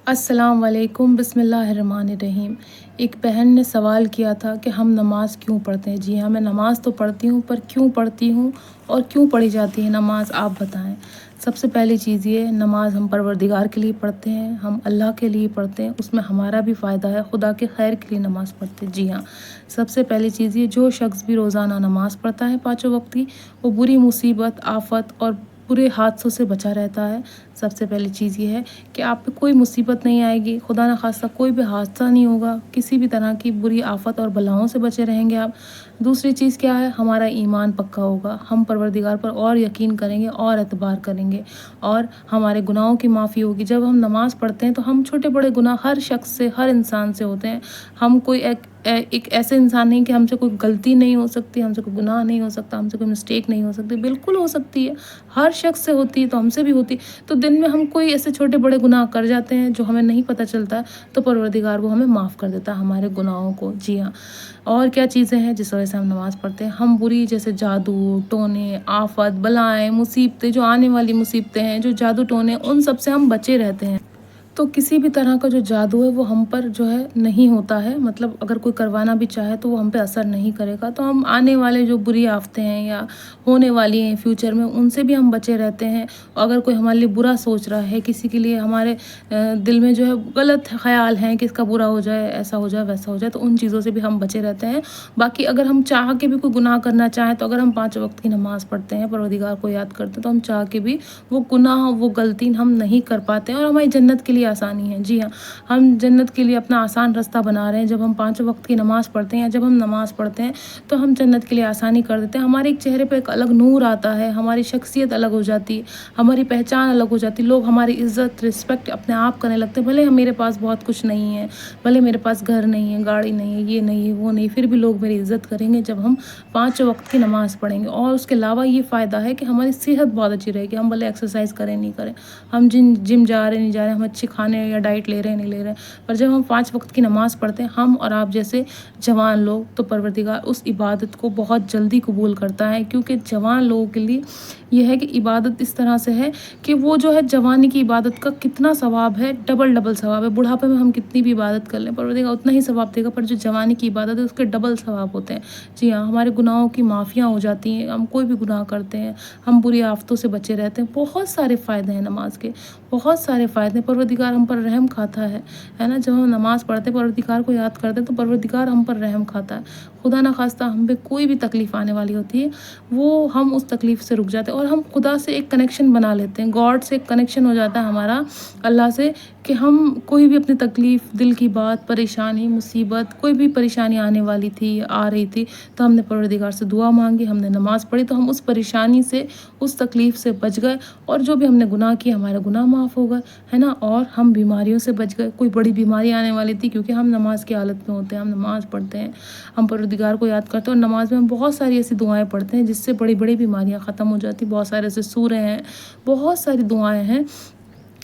السلام علیکم، بسم اللہ الرحمن الرحیم۔ ایک بہن نے سوال کیا تھا کہ ہم نماز کیوں پڑھتے ہیں؟ جی ہاں، میں نماز تو پڑھتی ہوں، پر کیوں پڑھتی ہوں اور کیوں پڑھی جاتی ہے نماز، آپ بتائیں۔ سب سے پہلی چیز یہ، نماز ہم پروردگار کے لیے پڑھتے ہیں، ہم اللہ کے لیے پڑھتے ہیں، اس میں ہمارا بھی فائدہ ہے، خدا کے خیر کے لیے نماز پڑھتے ہیں۔ جی ہاں، سب سے پہلی چیز یہ، جو شخص بھی روزانہ نماز پڑھتا ہے 5 وقت کی، وہ بری مصیبت، آفت اور برے حادثوں سے بچا رہتا ہے۔ سب سے پہلی چیز یہ ہے کہ آپ پہ کوئی مصیبت نہیں آئے گی، خدا نہ خواستہ کوئی بھی حادثہ نہیں ہوگا، کسی بھی طرح کی بری آفت اور بلاؤں سے بچے رہیں گے آپ۔ دوسری چیز کیا ہے، ہمارا ایمان پکا ہوگا، ہم پروردگار پر اور یقین کریں گے اور اعتبار کریں گے، اور ہمارے گناہوں کی معافی ہوگی۔ جب ہم نماز پڑھتے ہیں تو ہم چھوٹے بڑے گناہ ہر شخص سے، ہر انسان سے ہوتے ہیں۔ ہم کوئی ایک ایسے انسان نہیں کہ ہم سے کوئی غلطی نہیں ہو سکتی، ہم سے کوئی گناہ نہیں ہو سکتا، ہم سے کوئی مسٹیک نہیں ہو سکتی، بالکل ہو سکتی ہے، ہر شخص سے ہوتی ہے، تو ہم سے بھی ہوتی ہے۔ تو دن میں ہم کوئی ایسے چھوٹے بڑے گناہ کر جاتے ہیں جو ہمیں نہیں پتہ چلتا ہے، تو پروردگار وہ ہمیں معاف کر دیتا ہے ہمارے گناہوں کو۔ جی ہاں، اور کیا چیزیں ہیں جس وجہ سے ہم نماز پڑھتے ہیں؟ ہم بری جیسے جادو ٹونے، آفت، بلائیں، مصیبتیں، جو آنے والی مصیبتیں ہیں، جو جادو ٹونے، ان سب سے ہم بچے رہتے ہیں۔ تو کسی بھی طرح کا جو جادو ہے وہ ہم پر جو ہے نہیں ہوتا ہے، مطلب اگر کوئی کروانا بھی چاہے تو وہ ہم پہ اثر نہیں کرے گا۔ تو ہم آنے والے جو بری آفتیں ہیں یا ہونے والی ہیں فیوچر میں، ان سے بھی ہم بچے رہتے ہیں۔ اگر کوئی ہمارے لیے برا سوچ رہا ہے، کسی کے لیے ہمارے دل میں جو ہے غلط خیال ہیں کہ اس کا برا ہو جائے، ایسا ہو جائے، ویسا ہو جائے، تو ان چیزوں سے بھی ہم بچے رہتے ہیں۔ باقی اگر ہم چاہ کے بھی کوئی گناہ کرنا چاہیں، تو اگر ہم 5 وقت کی نماز پڑھتے ہیں، پروردگار کو یاد کرتے ہیں، تو ہم چاہ کے بھی وہ گناہ، وہ غلطی ہم نہیں کر پاتے ہیں، اور ہماری جنت کے لیے آسانی ہے۔ جی ہاں، ہم جنت کے لیے اپنا آسان رستہ بنا رہے ہیں۔ جب ہم 5 وقت کی نماز پڑھتے ہیں، یا جب ہم نماز پڑھتے ہیں، تو ہم جنت کے لیے آسانی کر دیتے ہیں۔ ہمارے ایک چہرے پہ ایک الگ نور آتا ہے، ہماری شخصیت الگ ہو جاتی ہے، ہماری پہچان الگ ہو جاتی ہے، لوگ ہماری عزت، رسپیکٹ اپنے آپ کرنے لگتے ہیں۔ بھلے میرے پاس بہت کچھ نہیں ہے، بھلے میرے پاس گھر نہیں ہے، گاڑی نہیں ہے، یہ نہیں ہے، وہ نہیں، پھر بھی لوگ میری عزت کریں گے جب ہم 5 وقت کی نماز پڑھیں گے۔ اور اس کے علاوہ یہ فائدہ ہے کہ ہماری صحت بہت اچھی رہے گی۔ ہم بھلے ایکسرسائز کریں نہیں کریں، ہم جم جا رہے نہیں جا رہے، ہم اچھے کھانے یا ڈائٹ لے رہے نہیں لے رہے، پر جب ہم 5 وقت کی نماز پڑھتے ہیں، ہم اور آپ جیسے جوان لوگ، تو پروردگار اس عبادت کو بہت جلدی قبول کرتا ہے۔ کیونکہ جوان لوگوں کے لیے یہ ہے کہ عبادت اس طرح سے ہے کہ وہ جو ہے جوانی کی عبادت کا کتنا ثواب ہے، ڈبل ثواب ہے۔ بڑھاپے میں ہم کتنی بھی عبادت کر لیں، پروردگار اتنا ہی ثواب دے گا، پر جو جوانی کی عبادت ہے اس کے ڈبل ثواب ہوتے ہیں۔ جی ہاں، ہمارے گناہوں کی معافیاں ہو جاتی ہیں، ہم کوئی بھی گناہ کرتے ہیں، ہم بری آفتوں سے بچے رہتے ہیں۔ بہت سارے فائدے ہیں نماز کے، بہت سارے فائدے ہیں۔ پروردگار ہم پر رحم کھاتا ہے نا، جب ہم نماز پڑھتے ہیں، پروردگار کو یاد کرتے ہیں، تو پروردگار ہم پر رحم کھاتا ہے۔ خدا نہ خواستہ ہم پہ کوئی بھی تکلیف آنے والی ہوتی ہے، وہ ہم اس تکلیف سے رک جاتے ہیں، اور ہم خدا سے ایک کنیکشن بنا لیتے ہیں، گاڈ سے ایک کنیکشن ہو جاتا ہے ہمارا اللہ سے، کہ ہم کوئی بھی اپنی تکلیف، دل کی بات، پریشانی، مصیبت، کوئی بھی پریشانی آنے والی تھی، آ رہی تھی، تو ہم نے پروردگار سے دعا مانگی، ہم نے نماز پڑھی، تو ہم اس پریشانی سے، اس تکلیف سے بچ گئے، اور جو بھی ہم نے گناہ کیا، ہمارے گناہ معاف ہو گئے، ہے نا، اور ہم بیماریوں سے بچ گئے۔ کوئی بڑی بیماری آنے والی تھی، کیونکہ ہم نماز کی حالت میں ہوتے ہیں، ہم نماز پڑھتے ہیں، ہم پروردگار کو یاد کرتے ہیں، اور نماز میں ہم بہت ساری ایسی دعائیں پڑھتے ہیں جس سے بڑی بڑی بیماریاں ختم ہو جاتی ہیں۔ بہت سارے ایسے سورے ہیں، بہت ساری دعائیں ہیں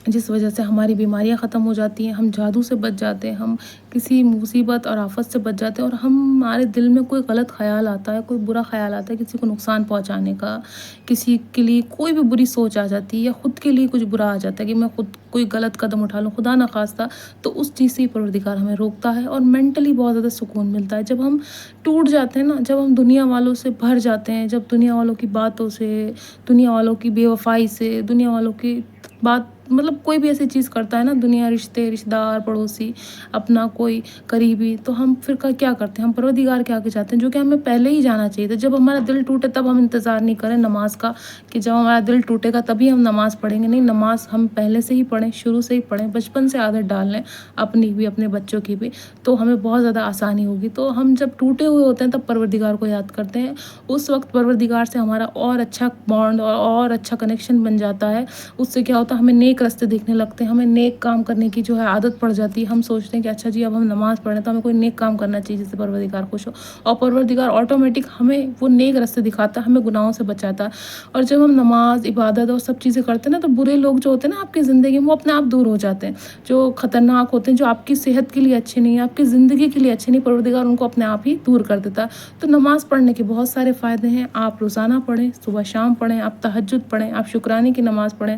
جس وجہ سے ہماری بیماریاں ختم ہو جاتی ہیں، ہم جادو سے بچ جاتے ہیں، ہم کسی مصیبت اور آفت سے بچ جاتے ہیں، اور ہمارے دل میں کوئی غلط خیال آتا ہے، کوئی برا خیال آتا ہے کسی کو نقصان پہنچانے کا، کسی کے لیے کوئی بھی بری سوچ آ جاتی ہے، یا خود کے لیے کچھ برا آ جاتا ہے کہ میں خود کوئی غلط قدم اٹھا لوں، خدا نہ خواستہ، تو اس چیز سے پروردگار ہمیں روکتا ہے، اور مینٹلی بہت زیادہ سکون ملتا ہے۔ جب ہم ٹوٹ جاتے ہیں نا، جب ہم دنیا والوں سے بھر جاتے ہیں، جب دنیا والوں کی باتوں سے، دنیا والوں کی بے وفائی سے، دنیا والوں کی بات، مطلب کوئی بھی ایسی چیز کرتا ہے نا، دنیا، رشتے، رشتہ دار، پڑوسی، اپنا کوئی قریبی، تو ہم پھر کیا کرتے ہیں؟ ہم پروردگار کے آگے جاتے ہیں، جو کہ ہمیں پہلے ہی جانا چاہیے تھا۔ جب ہمارا دل ٹوٹے تب ہم انتظار نہیں کریں نماز کا، کہ جب ہمارا دل ٹوٹے گا تبھی ہم نماز پڑھیں گے، نہیں، نماز ہم پہلے سے ہی پڑھیں، شروع سے ہی پڑھیں، بچپن سے عادت ڈال لیں، اپنی بھی، اپنے بچوں کی بھی، تو ہمیں بہت زیادہ آسانی ہوگی۔ تو ہم جب ٹوٹے ہوئے ہوتے ہیں تب پروردگار کو یاد کرتے ہیں، اس وقت پروردگار سے ہمارا اور اچھا بانڈ اور اچھا کنیکشن بن جاتا ہے۔ اس سے کیا ہوتا ہے، ہمیں نیک راستے دیکھنے لگتے ہیں، ہمیں نیک کام کرنے کی جو ہے عادت پڑ جاتی ہے۔ ہم سوچتے ہیں کہ اچھا جی، اب ہم نماز پڑھ رہے ہیں تو ہمیں کوئی نیک کام کرنا چاہیے جس سے پروردگار خوش ہو، اور پروردگار آٹومیٹک ہمیں وہ نیک راستے دکھاتا ہے، ہمیں گناہوں سے بچاتا ہے۔ اور جب ہم نماز، عبادت اور سب چیزیں کرتے ہیں نا، تو برے لوگ جو ہوتے ہیں نا آپ کی زندگی میں، وہ اپنے آپ دور ہو جاتے ہیں، جو خطرناک ہوتے ہیں، جو آپ کی صحت کے لیے اچھے نہیں ہیں، آپ کی زندگی کے لیے اچھے نہیں، پروردگار ان کو اپنے آپ ہی دور کر دیتا ہے۔ تو نماز پڑھنے کے بہت سارے فائدے ہیں۔ آپ روزانہ پڑھیں، صبح شام پڑھیں، آپ تہجد پڑھیں، آپ شکرانے کی نماز پڑھیں،